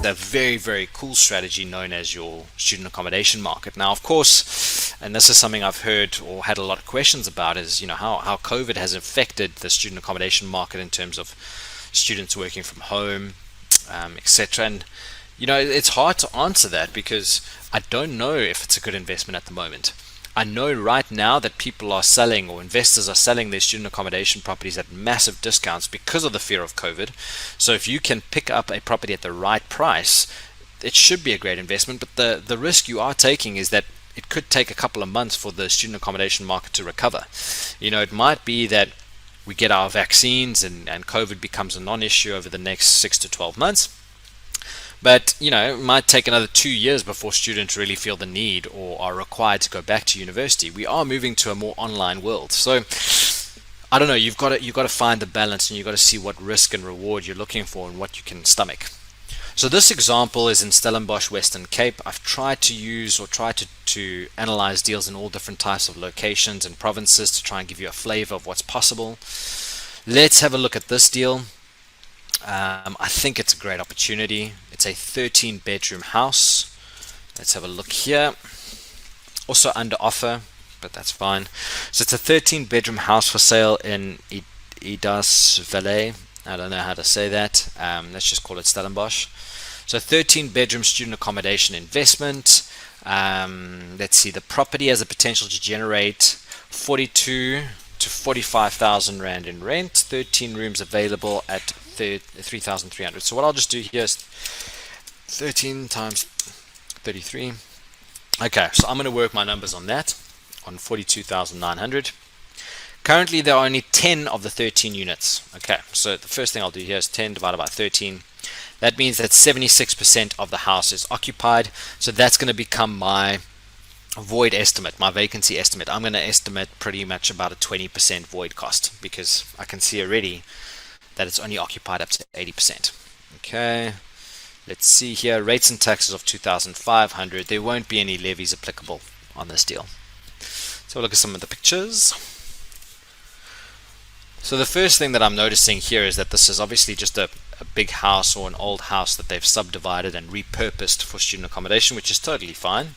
the very, very cool strategy known as your student accommodation market. Now, of course, and this is something I've heard or had a lot of questions about, is how COVID has affected the student accommodation market in terms of students working from home, etc. And it's hard to answer that because I don't know if it's a good investment at the moment. I know right now that people are selling, or investors are selling, their student accommodation properties at massive discounts because of the fear of COVID. So if you can pick up a property at the right price, it should be a great investment. But the risk you are taking is that it could take a couple of months for the student accommodation market to recover. It might be that we get our vaccines and COVID becomes a non-issue over the next 6 to 12 months. But it might take another 2 years before students really feel the need or are required to go back to university. We are moving to a more online world. So I don't know, you've got to find the balance, and you've got to see what risk and reward you're looking for and what you can stomach. So this example is in Stellenbosch, Western Cape. I've tried to analyze deals in all different types of locations and provinces to try and give you a flavor of what's possible. Let's have a look at this deal. I think it's a great opportunity. It's a 13-bedroom house. Let's have a look here. Also under offer, but that's fine. So it's a 13-bedroom house for sale in Idas Valley. I don't know how to say that. Let's just call it Stellenbosch. So 13-bedroom student accommodation investment. Let's see. The property has a potential to generate 42 to 45,000 Rand in rent. 13 rooms available at 3,300. So what I'll just do here is 13 times 33. Okay, so I'm going to work my numbers on that, on 42,900. Currently, there are only 10 of the 13 units. Okay, so the first thing I'll do here is 10 divided by 13. That means that 76% of the house is occupied. So that's going to become my void estimate, my vacancy estimate. I'm going to estimate pretty much about a 20% void cost because I can see already that it's only occupied up to 80%. Okay, let's see here. Rates and taxes of 2,500. There won't be any levies applicable on this deal. So we'll look at some of the pictures. So the first thing that I'm noticing here is that this is obviously just a big house or an old house that they've subdivided and repurposed for student accommodation, which is totally fine.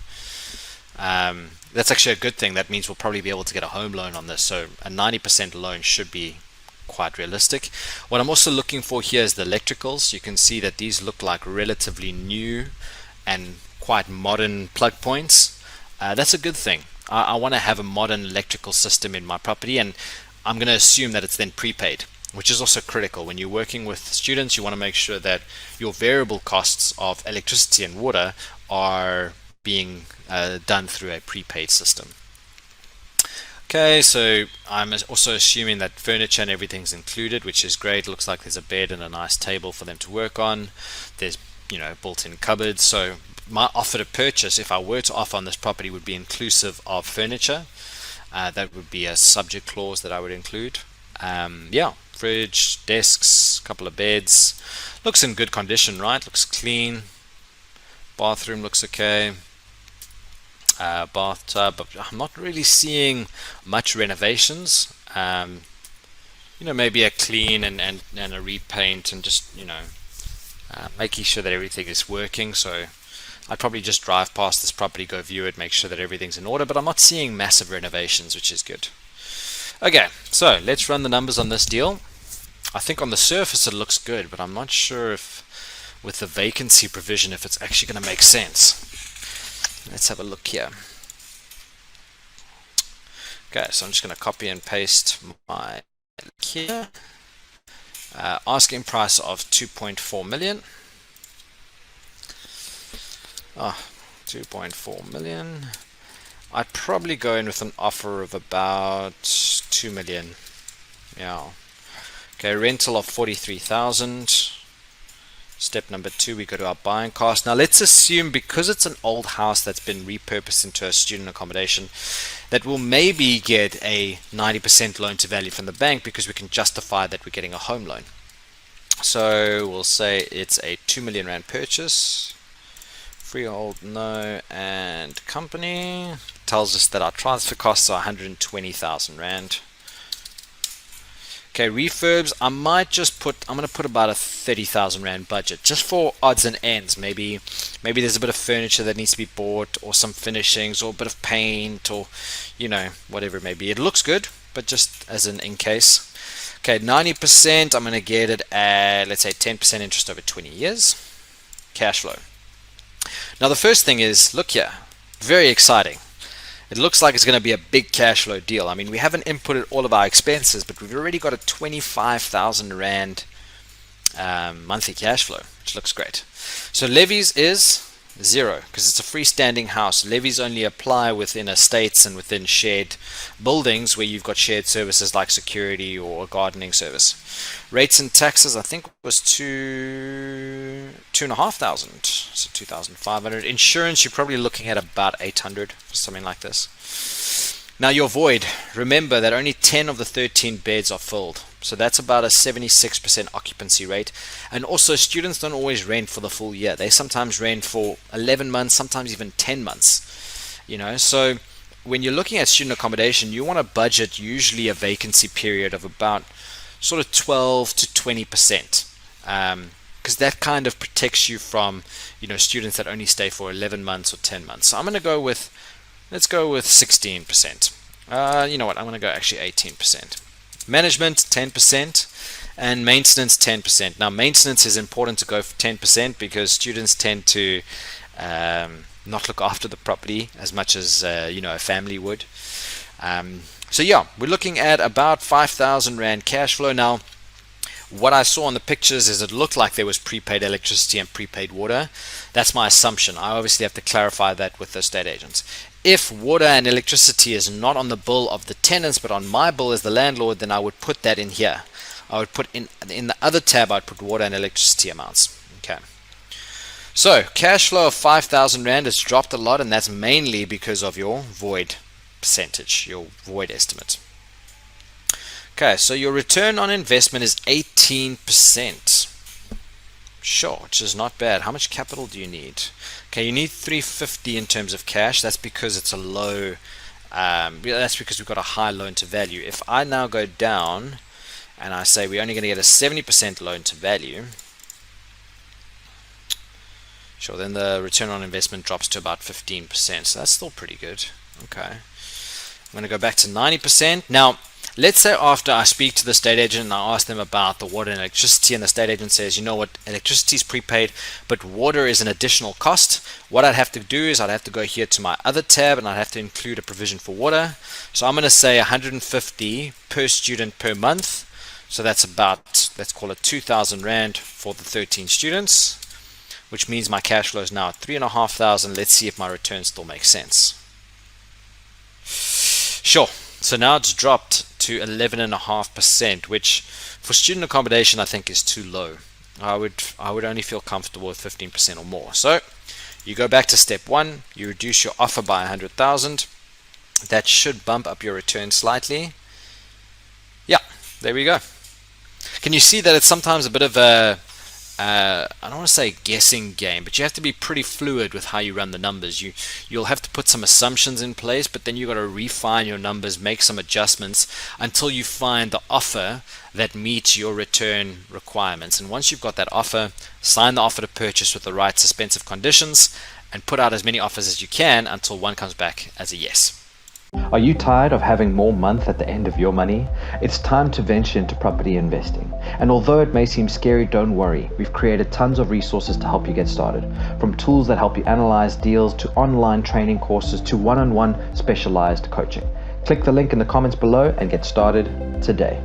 That's actually a good thing. That means we'll probably be able to get a home loan on this. So a 90% loan should be quite realistic. What I'm also looking for here is the electricals. You can see that these look like relatively new and quite modern plug points. That's a good thing. I want to have a modern electrical system in my property, and I'm going to assume that it's then prepaid, which is also critical. When you're working with students, you want to make sure that your variable costs of electricity and water are being done through a prepaid system. Okay, so I'm also assuming that furniture and everything's included, which is great. It looks like there's a bed and a nice table for them to work on. There's built-in cupboards. So my offer to purchase, if I were to offer on this property, would be inclusive of furniture. That would be a subject clause that I would include. Yeah, fridge, desks, couple of beds. Looks in good condition, right? Looks clean. Bathroom looks okay. Bathtub, but I'm not really seeing much renovations. Maybe a clean and a repaint and just making sure that everything is working. So I'd probably just drive past this property, go view it, make sure that everything's in order, but I'm not seeing massive renovations, which is good. Okay, so let's run the numbers on this deal. I think on the surface it looks good, but I'm not sure if with the vacancy provision if it's actually going to make sense. Let's have a look here. Okay, so I'm just going to copy and paste my here. Asking price of 2.4 million. 2.4 million. I'd probably go in with an offer of about 2 million. Yeah. Okay, rental of 43,000. Step number 2, we go to our buying cost. Now let's assume, because it's an old house that's been repurposed into a student accommodation, that we'll maybe get a 90% loan to value from the bank because we can justify that we're getting a home loan. So we'll say it's a 2 million Rand purchase. Freehold, no, and company tells us that our transfer costs are 120,000 Rand. Okay, refurbs, I'm going to put about a 30,000 Rand budget, just for odds and ends. Maybe there's a bit of furniture that needs to be bought, or some finishings, or a bit of paint, or, whatever it may be. It looks good, but just as an in case. Okay, 90%, I'm going to get it at, let's say, 10% interest over 20 years. Cash flow. Now, the first thing is, look here, very exciting. It looks like it's going to be a big cash flow deal. I mean, we haven't inputted all of our expenses, but we've already got a 25,000 Rand monthly cash flow, which looks great. So levies is 0, because it's a freestanding house. Levies only apply within estates and within shared buildings where you've got shared services like security or a gardening service. Rates and taxes, I think, was 2,500, so 2,500. Insurance, you're probably looking at about 800 for something like this. Now your void, remember that only 10 of the 13 beds are filled, so that's about a 76% occupancy rate. And also, students don't always rent for the full year. They sometimes rent for 11 months, sometimes even 10 months. So when you're looking at student accommodation, you want to budget usually a vacancy period of about sort of 12 to 20%, because that kind of protects you from students that only stay for 11 months or 10 months. So I'm going to go with, let's go with 16%. You know what, I'm going to go actually 18%. Management 10%, and maintenance 10%. Now maintenance is important to go for 10% because students tend to not look after the property as much as a family would. So yeah, we're looking at about 5,000 Rand cash flow. Now, what I saw on the pictures is it looked like there was prepaid electricity and prepaid water. That's my assumption. I obviously have to clarify that with the estate agents. If water and electricity is not on the bill of the tenants but on my bill as the landlord, then I would put that in here. I would put in the other tab, I'd put water and electricity amounts. Okay. So cash flow of 5,000 Rand has dropped a lot, and that's mainly because of your void percentage, your void estimate. Okay, so your return on investment is 18%. Sure, which is not bad. How much capital do you need? Okay, you need 350 in terms of cash. That's because it's a low, that's because we've got a high loan to value. If I now go down and I say we're only going to get a 70% loan to value, sure, then the return on investment drops to about 15%. So that's still pretty good. Okay, I'm going to go back to 90%. Now, let's say after I speak to the estate agent and I ask them about the water and electricity, and the estate agent says, you know what, electricity is prepaid, but water is an additional cost. What I'd have to do is I'd have to go here to my other tab and I'd have to include a provision for water. So I'm going to say 150 per student per month. So that's about, let's call it 2,000 Rand for the 13 students, which means my cash flow is now at 3,500. Let's see if my return still makes sense. Sure. So now it's dropped to 11.5%, which for student accommodation I think is too low. I would only feel comfortable with 15% or more. So you go back to step 1, you reduce your offer by 100,000. That should bump up your return slightly. Yeah, there we go. Can you see that it's sometimes a bit of a I don't want to say guessing game, but you have to be pretty fluid with how you run the numbers. You'll have to put some assumptions in place, but then you've got to refine your numbers, make some adjustments until you find the offer that meets your return requirements. And once you've got that offer, sign the offer to purchase with the right suspensive conditions and put out as many offers as you can until one comes back as a yes. Are you tired of having more month at the end of your money? It's time to venture into property investing. And although it may seem scary, don't worry. We've created tons of resources to help you get started. From tools that help you analyze deals to online training courses to one-on-one specialized coaching. Click the link in the comments below and get started today.